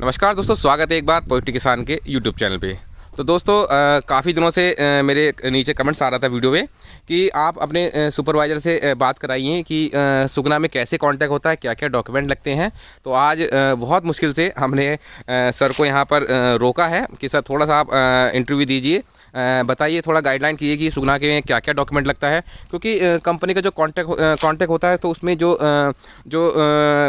नमस्कार दोस्तों, स्वागत है एक बार पोएट्री किसान के यूट्यूब चैनल पे। तो दोस्तों काफ़ी दिनों से मेरे नीचे कमेंट्स आ रहा था वीडियो में कि आप अपने सुपरवाइज़र से बात कराइए कि सुगना में कैसे कांटेक्ट होता है, क्या क्या डॉक्यूमेंट लगते हैं। तो आज बहुत मुश्किल से हमने सर को यहाँ पर रोका है कि सर थोड़ा सा आप इंटरव्यू दीजिए, बताइए, थोड़ा गाइडलाइन कीजिए कि सुगना के क्या क्या डॉक्यूमेंट लगता है। क्योंकि कंपनी का जो कॉन्टैक्ट होता है तो उसमें जो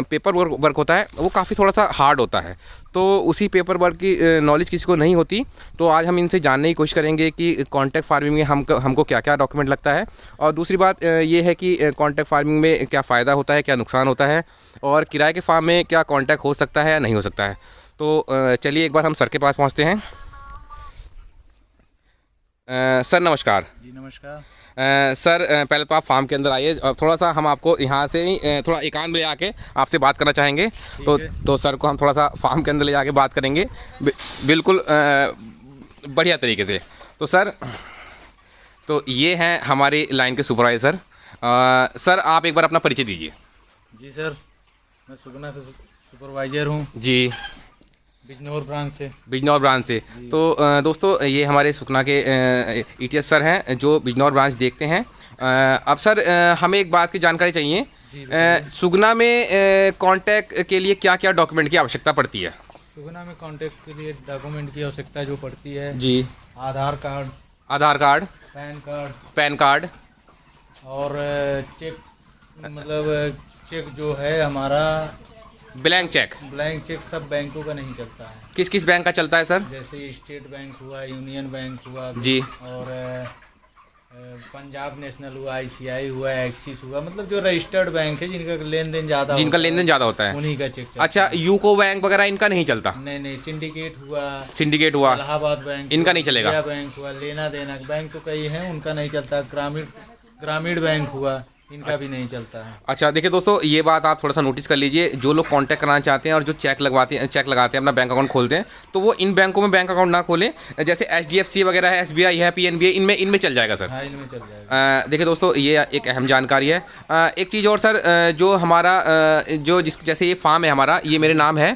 पेपर वर्क होता है वो काफ़ी थोड़ा सा हार्ड होता है। तो उसी पेपर वर्क की नॉलेज किसी को नहीं होती। तो आज हम इनसे जानने की कोशिश करेंगे कि कॉन्ट्रैक्ट फार्मिंग में हमको क्या क्या डॉक्यूमेंट लगता है। और दूसरी बात ये है कि कॉन्ट्रैक्ट फार्मिंग में क्या फ़ायदा होता है, क्या नुकसान होता है, और किराए के फार्म में क्या कॉन्ट्रैक्ट हो सकता है या नहीं हो सकता है। तो चलिए एक बार हम सर के पास पहुँचते हैं। सर नमस्कार। जी नमस्कार। सर पहले तो आप फार्म के अंदर आइए और थोड़ा सा हम आपको यहाँ से ही थोड़ा एकांत में ले आके आपसे बात करना चाहेंगे। तो सर को हम थोड़ा सा फार्म के अंदर ले जाके बात करेंगे बिल्कुल बढ़िया तरीके से। तो सर, तो ये हैं हमारी लाइन के सुपरवाइज़र। सर आप एक बार अपना परिचय दीजिए। जी सर, मैं सुगना से सुपरवाइज़र हूँ जी, बिजनौर ब्रांच से। तो दोस्तों ये हमारे सुखना के ETS सर हैं जो बिजनौर ब्रांच देखते हैं। अब सर हमें एक बात की जानकारी चाहिए, सुगना में कांटेक्ट के लिए क्या क्या डॉक्यूमेंट की आवश्यकता पड़ती है। सुगना में कांटेक्ट के लिए डॉक्यूमेंट की आवश्यकता जो पड़ती है जी, आधार कार्ड, पैन कार्ड और चेक, मतलब चेक जो है हमारा ब्लैंक चेक सब बैंकों का नहीं चलता है। किस किस बैंक का चलता है सर? जैसे स्टेट बैंक हुआ, यूनियन बैंक हुआ जी, और पंजाब नेशनल हुआ, ICI हुआ, एक्सिस हुआ, मतलब जो रजिस्टर्ड बैंक है जिनका लेन देन ज़्यादा होता है उन्हीं का चेक चलता अच्छा, यूको बैंक वगैरह इनका नहीं चलता? नहीं, सिंडिकेट हुआ, इलाहाबाद बैंक, इनका नहीं चलेगा। बैंक हुआ, लेना देना बैंक तो कई हैं, उनका नहीं चलता। ग्रामीण बैंक हुआ, इनका भी नहीं चलता है। अच्छा देखिए दोस्तों, ये बात आप थोड़ा सा नोटिस कर लीजिए। जो लोग कांटेक्ट कराना चाहते हैं और जो चेक लगाते हैं अपना बैंक अकाउंट खोलते हैं, तो वो इन बैंकों में बैंक अकाउंट ना खोलें। जैसे HDFC वगैरह है, SBI है, PNB है, इनमें चल जाएगा सर। हाँ, इनमें चल जाएगा। देखिए दोस्तों, ये एक अहम जानकारी है। एक चीज़ और सर, जो हमारा जैसे ये फार्म है हमारा, ये मेरे नाम है,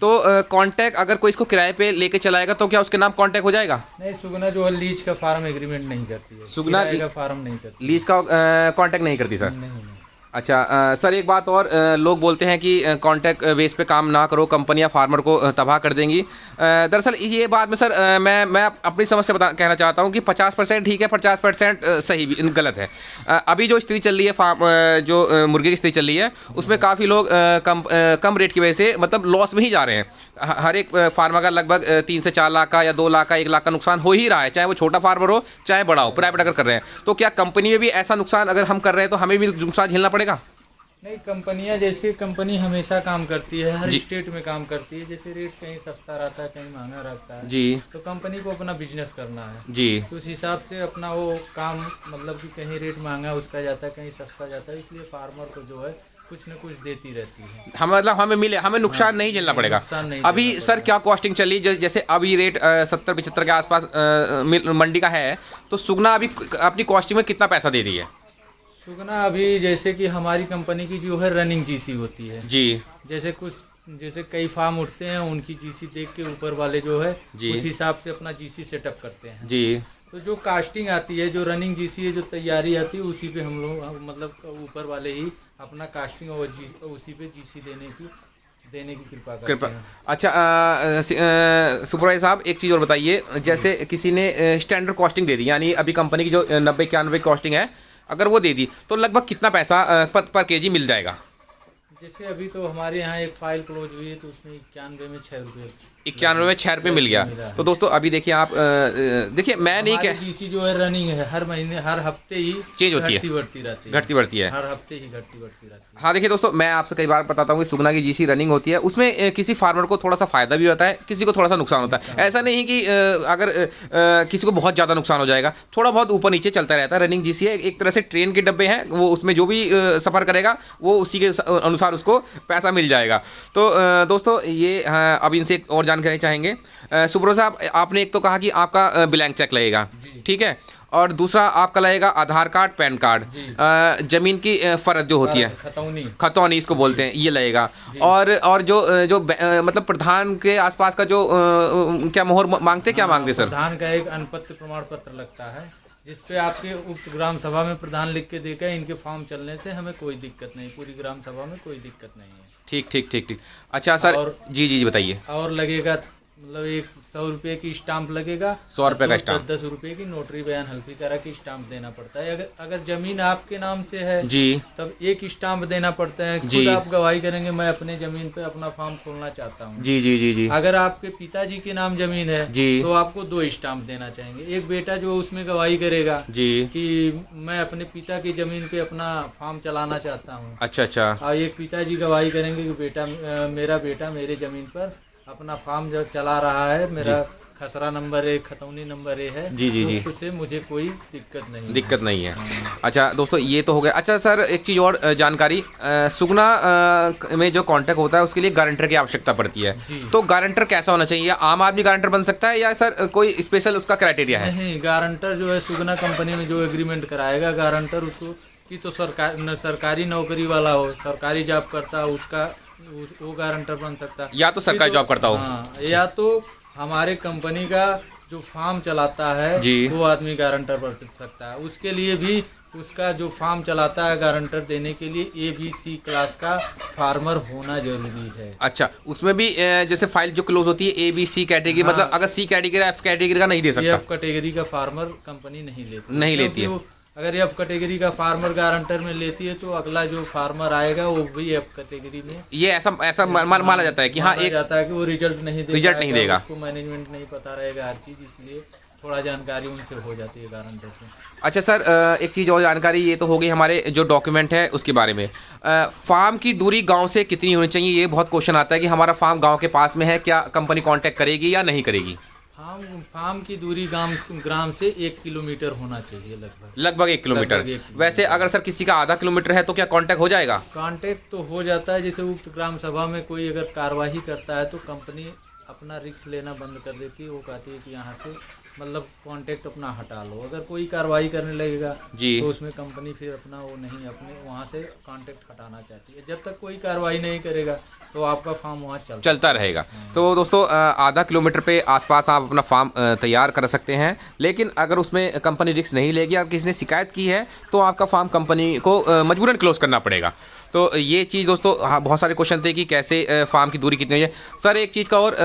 तो कांटेक्ट अगर कोई इसको किराए पे लेके चलाएगा तो क्या उसके नाम कांटेक्ट हो जाएगा? नहीं, सुगना जो है लीज का फार्म एग्रीमेंट नहीं करती है, सुगना का फार्म नहीं करती, लीज का कांटेक्ट नहीं करती सर। नहीं। अच्छा सर, एक बात और, लोग बोलते हैं कि कॉन्ट्रैक्ट बेस पे काम ना करो, कंपनियां फार्मर को तबाह कर देंगी। दरअसल ये बात में सर मैं अपनी समझ से कहना चाहता हूं कि 50% ठीक है, 50% सही भी गलत है। अभी जो स्थिति चल रही है जो मुर्गे की स्थिति चल रही है, उसमें काफ़ी लोग कम रेट की वजह से मतलब लॉस में ही जा रहे हैं। हर एक फार्मर का लगभग 3 से 4 लाख का या 2 लाख का 1 लाख का नुकसान हो ही रहा है, चाहे वो छोटा फार्मर हो चाहे बड़ा हो, प्राइवेट अगर कर रहे हैं। तो क्या कंपनी में भी ऐसा नुकसान अगर हम कर रहे हैं तो हमें भी नुकसान झेलना पड़ेगा? नहीं, कंपनी हमेशा काम करती है, हर स्टेट में काम करती है। जैसे रेट कहीं सस्ता रहता है, कहीं महंगा रहता है जी, तो कंपनी को अपना बिजनेस करना है जी, तो उस हिसाब से अपना वो काम, मतलब कि कहीं रेट महंगा उसका जाता है, कहीं सस्ता जाता है, इसलिए फार्मर को जो है कुछ न कुछ देती रहती है। हमें नुकसान नहीं झेलना पड़ेगा। अभी सर क्या कॉस्टिंग चली, जैसे अभी रेट 70-75 के आसपास मंडी का है, तो सुगना अभी अपनी कॉस्टिंग में कितना पैसा दे रही है? सुगना अभी जैसे कि हमारी कंपनी की जो है रनिंग GC होती है जी, जैसे कई फार्म उठते हैं, उनकी GC देख के ऊपर वाले जो है उस हिसाब से अपना GC सेटअप करते हैं जी। तो जो कास्टिंग आती है, जो रनिंग GC है, जो तैयारी आती है, उसी पे हम लोग मतलब ऊपर वाले ही अपना कास्टिंग और उसी पे GC देने की कृपा करते हैं। अच्छा सुपरवाइजर साहब, एक चीज़ और बताइए, जैसे किसी ने स्टैंडर्ड कॉस्टिंग दे दी, यानी अभी कंपनी की जो 90-91 कॉस्टिंग है, अगर वो दे दी तो लगभग कितना पैसा पर केजी मिल जाएगा? जैसे अभी तो हमारे यहाँ एक फाइल क्लोज हुई है तो उसमें 91 में 6 रुपये 91 में 6 रुपये मिल गया। तो दोस्तों अभी देखिए आप, देखिए मैं नहीं कह, GC जो है रनिंग है, हर महीने हर हफ्ते ही चेंज होती है, घटती बढ़ती है, हर हफ्ते ही घटती बढ़ती रहती है। हाँ देखिए दोस्तों, मैं आपसे कई बार बताता हूँ कि सुगना की GC रनिंग होती है, उसमें किसी फार्मर को थोड़ा सा फ़ायदा भी होता है, किसी को थोड़ा सा नुकसान होता है। ऐसा नहीं कि अगर किसी को बहुत ज़्यादा नुकसान हो जाएगा, थोड़ा बहुत ऊपर नीचे चलता रहता है। रनिंग GC है, एक तरह से ट्रेन के डब्बे हैं, वो उसमें जो भी सफ़र करेगा वो उसी के अनुसार उसको पैसा मिल जाएगा। तो दोस्तों ये अब इनसे एक और जानकारी चाहेंगे। सुब्रो साहब, आपने एक तो कहा कि आपका ब्लैंक चेक लगेगा, ठीक है, और दूसरा आपका लगेगा आधार कार्ड, पैन कार्ड, ज़मीन की फ़र्द जो होती है, खतौनी इसको बोलते हैं, ये लगेगा। और जो मतलब प्रधान के आसपास का जो क्या मोहर मांगते, क्या मांगते सर? प्रधान का एक अनपत्र प्रमाण पत्र लगता है जिसपे आपके उक्त ग्राम सभा में प्रधान लिख के देगा, इनके फॉर्म चलने से हमें कोई दिक्कत नहीं, पूरी ग्राम सभा में कोई दिक्कत नहीं है। ठीक ठीक ठीक ठीक। अच्छा सर, जी बताइए। और लगेगा मतलब 100 रुपये की स्टाम्प लगेगा, 100 रुपये का स्टाम्प, 10 रुपये की नोटरी बयान हल्फी करा की स्टाम्प देना पड़ता है। अगर जमीन आपके नाम से है जी, तब एक स्टाम्प देना पड़ता है। जी, खुद आप गवाही करेंगे मैं अपने जमीन पे अपना फार्म खोलना चाहता हूँ। जी जी जी जी। अगर आपके पिताजी के नाम जमीन है जी, तो आपको 2 स्टाम्प देना चाहेंगे। एक बेटा जो उसमें गवाही करेगा जी कि मैं अपने पिता की जमीन पे अपना फार्म चलाना चाहता हूँ। अच्छा अच्छा। और एक पिताजी गवाही करेंगे कि मेरा बेटा मेरे जमीन पर अपना फार्म जो चला रहा है, मेरा खसरा नंबर 1 खतौनी नंबर 1 है। जी जी जी। उससे मुझे कोई दिक्कत नहीं है। अच्छा दोस्तों, ये तो हो गया। अच्छा सर, एक चीज़ और जानकारी, सुगना में जो कॉन्टैक्ट होता है उसके लिए गारंटर की आवश्यकता पड़ती है, तो गारंटर कैसा होना चाहिए? आम आदमी गारंटर बन सकता है या सर कोई स्पेशल उसका क्राइटेरिया है? नहीं, गारंटर जो है सुगना कंपनी में जो एग्रीमेंट कराएगा गारंटर, उसको कि तो सरकारी नौकरी वाला हो, सरकारी जॉब करता हो, वो गारंटर बन सकता है, या तो सरकारी जॉब करता हो। हाँ, या तो हमारे कंपनी का जो फार्म चलाता है वो आदमी गारंटर बन सकता है। उसके लिए भी उसका जो फार्म चलाता है गारंटर देने के लिए ABC क्लास का फार्मर होना जरूरी है। अच्छा, उसमें भी जैसे फाइल जो क्लोज होती है ABC कैटेगरी, हाँ, मतलब अगर C कैटेगरी F कैटेगरी का नहीं दे सकता, F कैटेगरी का फार्मर कंपनी नहीं लेती है। अगर F कैटेगरी का फार्मर गारंटर में लेती है तो अगला जो फार्मर आएगा वो भी F कैटेगरी में, ये ऐसा माना जाता है कि हाँ, एक जाता है कि वो रिजल्ट नहीं देगा, उसको मैनेजमेंट नहीं पता रहेगा हर चीज़, इसलिए थोड़ा जानकारी उनसे हो जाती है गारंटर से। अच्छा सर, एक चीज़ और जानकारी, ये तो हो गई हमारे जो डॉक्यूमेंट है उसके बारे में। फार्म की दूरी गांव से कितनी होनी चाहिए? ये बहुत क्वेश्चन आता है कि हमारा फार्म गांव के पास में है, क्या कंपनी कांटेक्ट करेगी या नहीं करेगी? फार्म की दूरी ग्राम से 1 किलोमीटर होना चाहिए, लगभग 1 किलोमीटर। वैसे अगर सर किसी का आधा किलोमीटर है तो क्या कांटेक्ट हो जाएगा? कांटेक्ट तो हो जाता है। जैसे उक्त ग्राम सभा में कोई अगर कार्रवाई करता है तो कंपनी अपना रिस्क लेना बंद कर देती है। वो कहती है कि यहाँ से मतलब कांटेक्ट अपना हटा लो। अगर कोई कार्रवाई करने लगेगा तो उसमें कंपनी फिर अपना वो नहीं, अपने वहाँ से कांटेक्ट हटाना चाहती है। जब तक कोई कार्रवाई नहीं करेगा तो आपका फार्म वहाँ चलता रहेगा। तो दोस्तों, आधा किलोमीटर पे आसपास आप अपना फार्म तैयार कर सकते हैं, लेकिन अगर उसमें कंपनी रिस्क नहीं लेगी और किसी ने शिकायत की है तो आपका फार्म कंपनी को मजबूरन क्लोज करना पड़ेगा। तो ये चीज़ दोस्तों, बहुत सारे क्वेश्चन थे कि कैसे फार्म की दूरी कितनी है। सर एक चीज़ का और,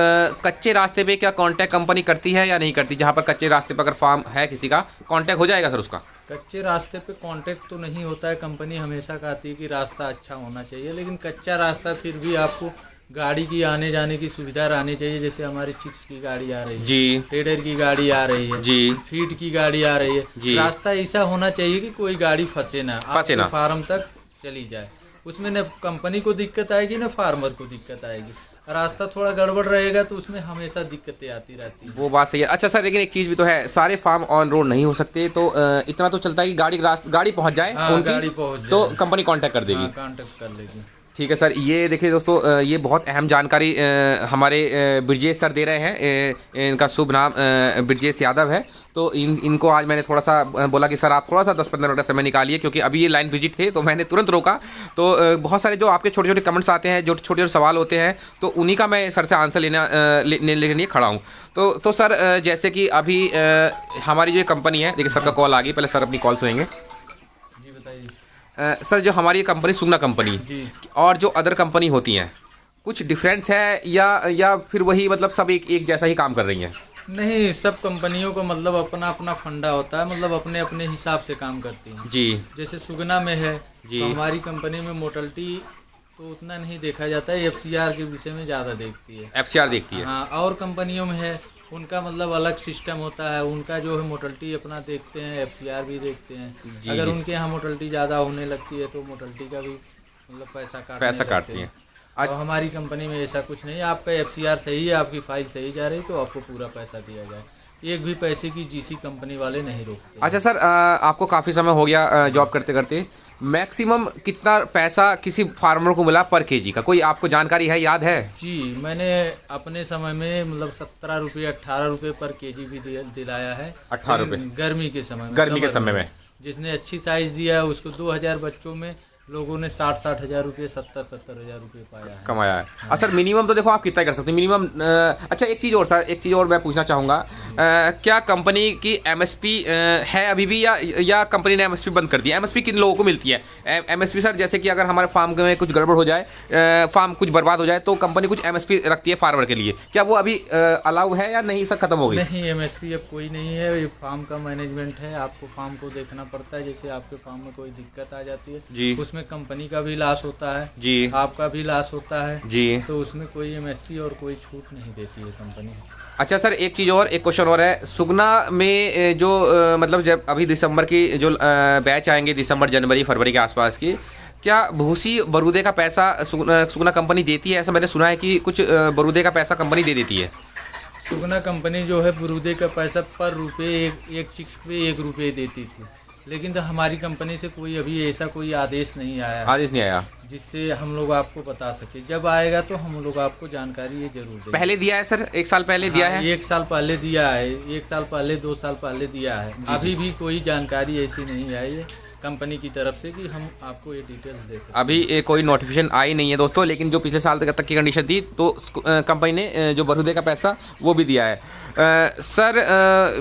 कच्चे रास्ते पे क्या कांटेक्ट कंपनी करती है या नहीं करती? जहाँ पर कच्चे रास्ते पर अगर फार्म है किसी का, कांटेक्ट हो जाएगा सर उसका? कच्चे रास्ते पे कांटेक्ट तो नहीं होता है। कंपनी हमेशा कहती है कि रास्ता अच्छा होना चाहिए, लेकिन कच्चा रास्ता फिर भी आपको गाड़ी की आने जाने की सुविधा रहनी चाहिए। जैसे हमारी चिक्स की गाड़ी आ रही है जी, टेडर की गाड़ी आ रही है जी, फीड की गाड़ी आ रही है जी। रास्ता ऐसा होना चाहिए कि कोई गाड़ी फंसे ना फार्म तक चली जाए। उसमें न कंपनी को दिक्कत आएगी न फार्मर को दिक्कत आएगी। रास्ता थोड़ा गड़बड़ रहेगा तो उसमें हमेशा दिक्कतें आती रहती है। वो बात सही है। अच्छा सर, लेकिन एक चीज़ भी तो है, सारे फार्म ऑन रोड नहीं हो सकते, तो इतना तो चलता है कि गाड़ी पहुंच जाए, गाड़ी पहुंच जाए तो कंपनी कांटेक्ट कर देगी, कांटेक्ट कर लेगी। ठीक है सर। ये देखिए दोस्तों, ये बहुत अहम जानकारी हमारे ब्रजेश सर दे रहे हैं। इनका शुभ नाम ब्रजेश यादव है। तो इनको आज मैंने थोड़ा सा बोला कि सर आप थोड़ा सा 10-15 मिनट का समय निकालिए, क्योंकि अभी ये लाइन विजिट थे तो मैंने तुरंत रोका। तो बहुत सारे जो आपके छोटे छोटे कमेंट्स आते हैं, जो छोटे छोटे सवाल होते हैं, तो उन्हीं का मैं सर से आंसर लेने के लिए खड़ा हूँ। तो सर, जैसे कि अभी हमारी जो कंपनी है, देखिए सर का कॉल आ गई, पहले सर अपनी कॉल सुनेंगे। सर, जो हमारी कंपनी सुगना कंपनी और जो अदर कंपनी होती हैं, कुछ डिफरेंस है या फिर वही मतलब सब एक जैसा ही काम कर रही हैं? नहीं, सब कंपनियों को मतलब अपना अपना फंडा होता है, मतलब अपने अपने हिसाब से काम करती हैं जी। जैसे सुगना में है जी, तो हमारी कंपनी में मोर्टेलिटी तो उतना नहीं देखा जाता है, FCR के विषय में ज़्यादा देखती है। FCR देखती है, हाँ। और कंपनियों में है उनका मतलब अलग सिस्टम होता है, उनका जो है मोर्टेलिटी अपना देखते हैं, FCR भी देखते हैं। अगर उनके यहाँ मोर्टेलिटी ज़्यादा होने लगती है तो मोर्टेलिटी का भी मतलब पैसा काटती हैं। और हमारी कंपनी में ऐसा कुछ नहीं है। आपका FCR सही है, आपकी फाइल सही जा रही तो आपको पूरा पैसा दिया जाए। एक भी पैसे की GC कंपनी वाले नहीं रोकते। अच्छा सर, आपको काफ़ी समय हो गया जॉब करते करते, मैक्सिमम कितना पैसा किसी फार्मर को मिला पर केजी का, कोई आपको जानकारी है, याद है? जी, मैंने अपने समय में मतलब 17 रुपये 18 रुपये पर केजी भी दिलाया है। 18 रुपये गर्मी के समय में, गर्मी के समय में। जिसने अच्छी साइज दिया है उसको 2000 बच्चों में लोगों ने 60-60 हज़ार रुपये 70-70 हज़ार रुपये पाया है, कमाया है। सर मिनिमम तो देखो आप कितना कर सकते हैं मिनिमम। अच्छा एक चीज़ और सर, एक चीज़ और मैं पूछना चाहूँगा, क्या कंपनी की एमएसपी है अभी भी या कंपनी ने एमएसपी बंद कर दी है? एमएसपी किन लोगों को मिलती है एमएसपी सर? जैसे कि अगर हमारे फार्म में कुछ गड़बड़ हो जाए, फार्म कुछ बर्बाद हो जाए तो कंपनी कुछ एमएसपी रखती है फार्मर के लिए, क्या वो अभी अलाउ है या नहीं सर, खत्म हो गई? नहीं, एमएसपी अब कोई नहीं है, ये फार्म का मैनेजमेंट है, आपको फार्म को देखना पड़ता है। जैसे आपके फार्म में कोई दिक्कत आ जाती है जी, उसमें कंपनी का भी लॉस होता है जी, आपका भी लॉस होता है जी, तो उसमें कोई एमएसपी और कोई छूट नहीं देती है कंपनी। अच्छा सर एक चीज़ और, एक क्वेश्चन और है, सुगना में जो मतलब जब अभी दिसंबर की जो बैच आएंगे, दिसंबर जनवरी फरवरी के आसपास की, क्या भूसी बरूदे का पैसा सुगना कंपनी देती है? ऐसा मैंने सुना है कि कुछ बरूदे का पैसा कंपनी दे देती है। सुगना कंपनी जो है बरूदे का पैसा पर रुपये एक चिक्स पे 1 रुपये देती थी, लेकिन तो हमारी कंपनी से कोई अभी ऐसा कोई आदेश नहीं आया, आदेश नहीं आया जिससे हम लोग आपको बता सके। जब आएगा तो हम लोग आपको जानकारी ये जरूर देंगे। पहले दिया है सर, 1 साल पहले दिया है? 1 साल पहले दिया है, 1 साल पहले 2 साल पहले दिया है। अभी भी कोई जानकारी ऐसी नहीं आई है कंपनी की तरफ से कि हम आपको ये डिटेल्स दे सकें। अभी कोई नोटिफिकेशन आई नहीं है दोस्तों, लेकिन जो पिछले साल तक की कंडीशन थी तो कंपनी ने जो बरूदे का पैसा वो भी दिया है। सर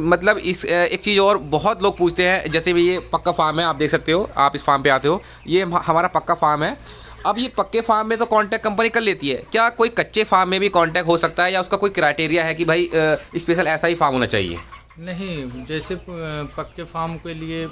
मतलब इस एक चीज़ और बहुत लोग पूछते हैं, जैसे भी ये पक्का फार्म है, आप देख सकते हो, आप इस फार्म पे आते हो, ये हमारा पक्का फार्म है। अब ये पक्के फार्म में तो कांटेक्ट कंपनी कर लेती है, क्या कोई कच्चे फार्म में भी कांटेक्ट हो सकता है या उसका कोई क्राइटेरिया है कि भाई स्पेशल ऐसा ही फार्म होना चाहिए? नहीं, जैसे पक्के फार्म के लिए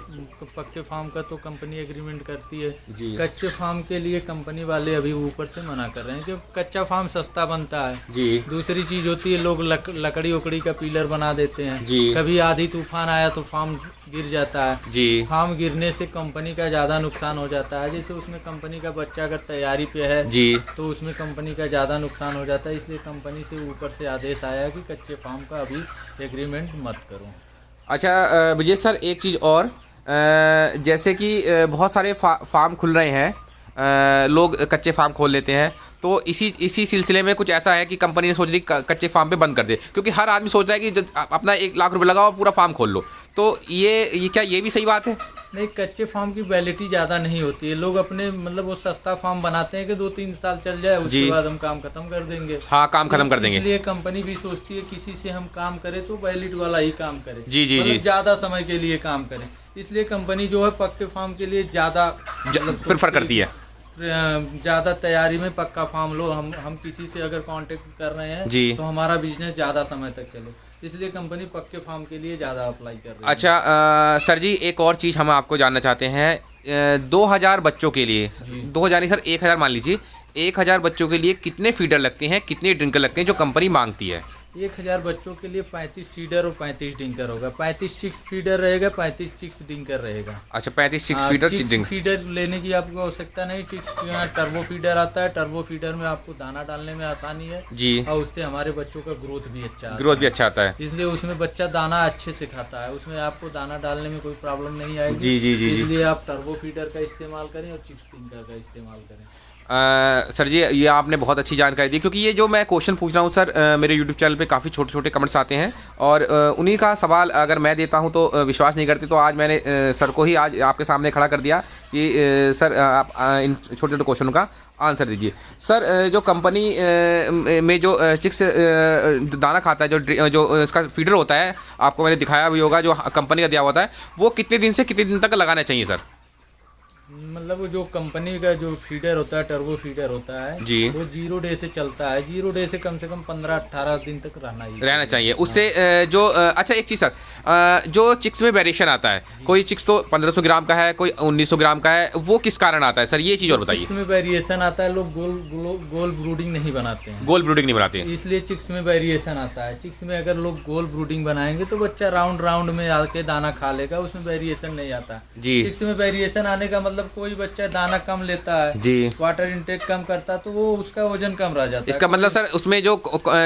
पक्के फार्म का तो कंपनी एग्रीमेंट करती है जी। कच्चे फार्म के लिए कंपनी वाले अभी ऊपर से मना कर रहे हैं कि कच्चा फार्म सस्ता बनता है जी। दूसरी चीज़ होती है, लोग लकड़ी उकड़ी का पिलर बना देते हैं जी। कभी आधी तूफान आया तो फार्म गिर जाता है जी। फार्म गिरने से कंपनी का ज़्यादा नुकसान हो जाता है। जैसे उसमें कंपनी का बच्चा अगर तैयारी पे है जी तो उसमें कंपनी का ज़्यादा नुकसान हो जाता है, इसलिए कंपनी से ऊपर से आदेश आया कि कच्चे फार्म का अभी एग्रीमेंट मत करो। अच्छा विजय सर एक चीज़ और, जैसे कि बहुत सारे फार्म खुल रहे हैं, लोग कच्चे फार्म खोल लेते हैं, तो इसी सिलसिले में कुछ ऐसा है कि कंपनी ने सोच ली कच्चे फार्म पे बंद कर दे, क्योंकि हर आदमी सोच रहा है कि अपना 1 लाख रुपए लगाओ पूरा फार्म खोल लो, तो ये क्या ये भी सही बात है? नहीं, कच्चे फार्म की वैलिडिटी ज़्यादा नहीं होती है, लोग अपने मतलब वो सस्ता फार्म बनाते हैं कि 2-3 साल चल जाए उसके बाद हम काम खत्म कर देंगे। हाँ, काम खत्म कर देंगे, इसलिए कंपनी भी सोचती है किसी से हम काम करें तो वैलिड वाला ही काम करें, जी जी जी, ज़्यादा समय के लिए काम करें, इसलिए कंपनी जो है पक्के फार्म के लिए ज़्यादा प्रेफर करती है। ज़्यादा तैयारी में पक्का फार्म लो, हम किसी से अगर कांटेक्ट कर रहे हैं जी तो हमारा बिजनेस ज़्यादा समय तक चले, इसलिए कंपनी पक्के फार्म के लिए ज़्यादा अप्लाई कर रही है। अच्छा सर जी एक और चीज़ हम आपको जानना चाहते हैं, 2000 बच्चों के लिए, 2000 नहीं सर 1000 मान लीजिए, 1000 बच्चों के लिए कितने फीडर लगते हैं, कितने ड्रिंकर लगते हैं जो कंपनी मांगती है? 1000 बच्चों के लिए 35 फीडर और 35 डिंकर होगा, 35 चिक्स फीडर रहेगा, 35 चिक्स डिंकर रहेगा। अच्छा 35 चिक्स फीडर चिक्स फीडर लेने की आपको आवश्यकता नहीं, चिक्स टर्बो फीडर आता है, टर्बो फीडर में आपको दाना डालने में आसानी है जी, और उससे हमारे बच्चों का ग्रोथ भी अच्छा आता है, इसलिए उसमें बच्चा दाना अच्छे से खाता है, उसमें आपको दाना डालने में कोई प्रॉब्लम नहीं आएगी। जी जी जी, इसलिए आप टर्बो फीडर का इस्तेमाल करें और चिक्स डिंकर का इस्तेमाल करें। सर जी ये आपने बहुत अच्छी जानकारी दी, क्योंकि ये जो मैं क्वेश्चन पूछ रहा हूँ सर, मेरे यूट्यूब चैनल पे काफ़ी छोटे छोटे कमेंट्स आते हैं और उन्हीं का सवाल अगर मैं देता हूँ तो विश्वास नहीं करते, तो आज मैंने सर को ही आज आपके सामने खड़ा कर दिया कि सर आप इन छोटे छोटे क्वेश्चनों का आंसर दीजिए। सर जो कंपनी में जो चिक्स दाना खाता है, जो इसका फीडर होता है, आपको मैंने दिखाया भी होगा, जो कंपनी का दिया होता है, वो कितने दिन से कितने दिन तक लगाना चाहिए सर? मतलब वो जो कंपनी का जो फीडर होता है, टर्बो फीडर होता है जी, वो 0 डे से चलता है, 0 डे से कम 15-18 दिन तक रहना चाहिए उससे जो अच्छा एक चीज़ सर, जो चिक्स में वेरिएशन आता है, कोई चिक्स तो 1500 ग्राम का है, कोई 1900 ग्राम का है, वो किस कारण आता है सर, ये चीज़ और बताइए। चिक्स में वेरिएशन आता है, लोग गोल ब्रूडिंग नहीं बनाते हैं, गोल ब्रूडिंग नहीं बनाते हैं, इसलिए चिक्स में वेरिएशन आता है। चिक्स में अगर लोग गोल ब्रूडिंग बनाएंगे तो बच्चा राउंड में आके दाना खा लेगा, उसमें वेरिएशन नहीं आता। जी, चिक्स में वेरिएशन आने का मतलब कोई बच्चा दाना कम लेता है जी, वाटर इनटेक कम करता है तो वो उसका वजन कम रह जाता है। इसका मतलब सर उसमें जो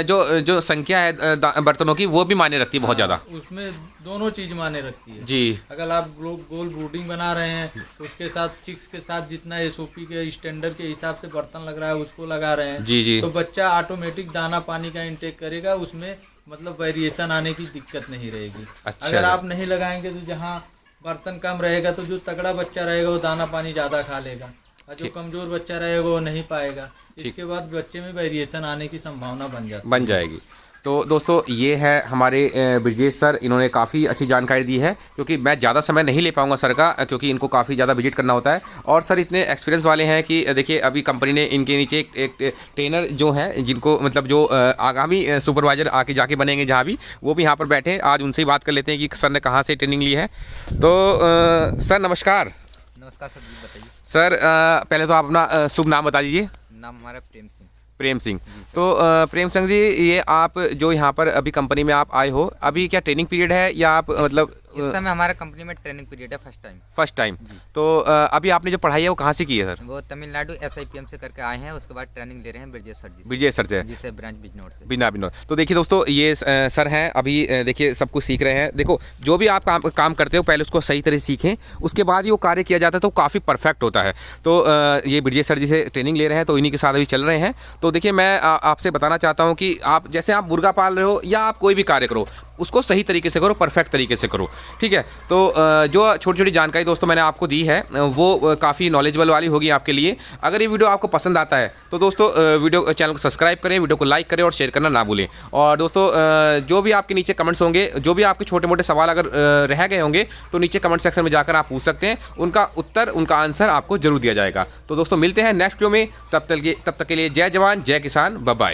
जो जो संख्या है बर्तनों की वो भी मायने रखती है बहुत ज़्यादा। उसमें दोनों चीज माने रखती है जी, अगर आप गोल ब्रूडिंग बना रहे हैं तो उसके साथ चिक्स के साथ जितना एसओपी के स्टैंडर्ड के हिसाब से बर्तन लग रहा है उसको लगा रहे हैं जी, जी, तो बच्चा ऑटोमेटिक दाना पानी का इंटेक करेगा, उसमें मतलब वेरिएशन आने की दिक्कत नहीं रहेगी। अच्छा अगर जी। आप नहीं लगाएंगे तो जहाँ बर्तन कम रहेगा तो जो तगड़ा बच्चा रहेगा वो दाना पानी ज़्यादा खा लेगा और जो कमज़ोर बच्चा रहेगा वो नहीं पाएगा। इसके बाद बच्चे में वेरिएशन आने की संभावना बन जाएगी। तो दोस्तों ये है हमारे ब्रजेश सर, इन्होंने काफ़ी अच्छी जानकारी दी है क्योंकि मैं ज़्यादा समय नहीं ले पाऊंगा सर का, क्योंकि इनको काफ़ी ज़्यादा विजिट करना होता है। और सर इतने एक्सपीरियंस वाले हैं कि देखिए अभी कंपनी ने इनके नीचे एक ट्रेनर जो है जिनको मतलब जो आगामी सुपरवाइज़र आके जाके बनेंगे जहाँ भी, वो भी यहाँ पर बैठे हैं। आज उनसे ही बात कर लेते हैं कि सर ने कहाँ से ट्रेनिंग ली है। तो सर नमस्कार। नमस्कार सर जी, बताइए। सर पहले तो आप अपना शुभ नाम बता दीजिए। नाम हमारा प्रेम सिंह। प्रेम सिंह। तो प्रेम सिंह जी, ये आप जो यहाँ पर अभी कंपनी में आप आए हो, अभी क्या ट्रेनिंग पीरियड है या आप मतलब इस समय हमारा कंपनी में ट्रेनिंग पीरियड है फर्स्ट टाइम। तो अभी आपने जो पढ़ाई है वो कहाँ से की है सर? वो तमिलनाडु SIPM से करके आए हैं, उसके बाद ट्रेनिंग ले रहे हैं ब्रजेश सर जी विजय सर से, जिसे ब्रांच बिजनौर से। बिना। तो देखिए दोस्तों ये सर हैं, अभी देखिए सब कुछ सीख रहे हैं। देखो जो भी आप काम करते हो पहले उसको सही तरह से सीखें, उसके बाद ही वो कार्य किया जाता है तो काफ़ी परफेक्ट होता है। तो ये विजय सर जी से ट्रेनिंग ले रहे हैं, तो इन्हीं के साथ अभी चल रहे हैं। तो देखिए मैं आपसे बताना चाहता हूँ कि आप जैसे आप मुर्गा पाल रहे हो या आप कोई भी कार्य करो उसको सही तरीके से करो, परफेक्ट तरीके से करो, ठीक है। तो जो छोटी छोटी जानकारी दोस्तों मैंने आपको दी है वो काफ़ी नॉलेजेबल वाली होगी आपके लिए। अगर ये वीडियो आपको पसंद आता है तो दोस्तों वीडियो चैनल को सब्सक्राइब करें, वीडियो को लाइक करें और शेयर करना ना भूलें। और दोस्तों जो भी आपके नीचे कमेंट्स होंगे, जो भी आपके छोटे मोटे सवाल अगर रह गए होंगे तो नीचे कमेंट सेक्शन में जाकर आप पूछ सकते हैं, उनका उत्तर उनका आंसर आपको जरूर दिया जाएगा। तो दोस्तों मिलते हैं नेक्स्ट वीडियो में, तब तक के लिए जय जवान जय किसान, बाय बाय।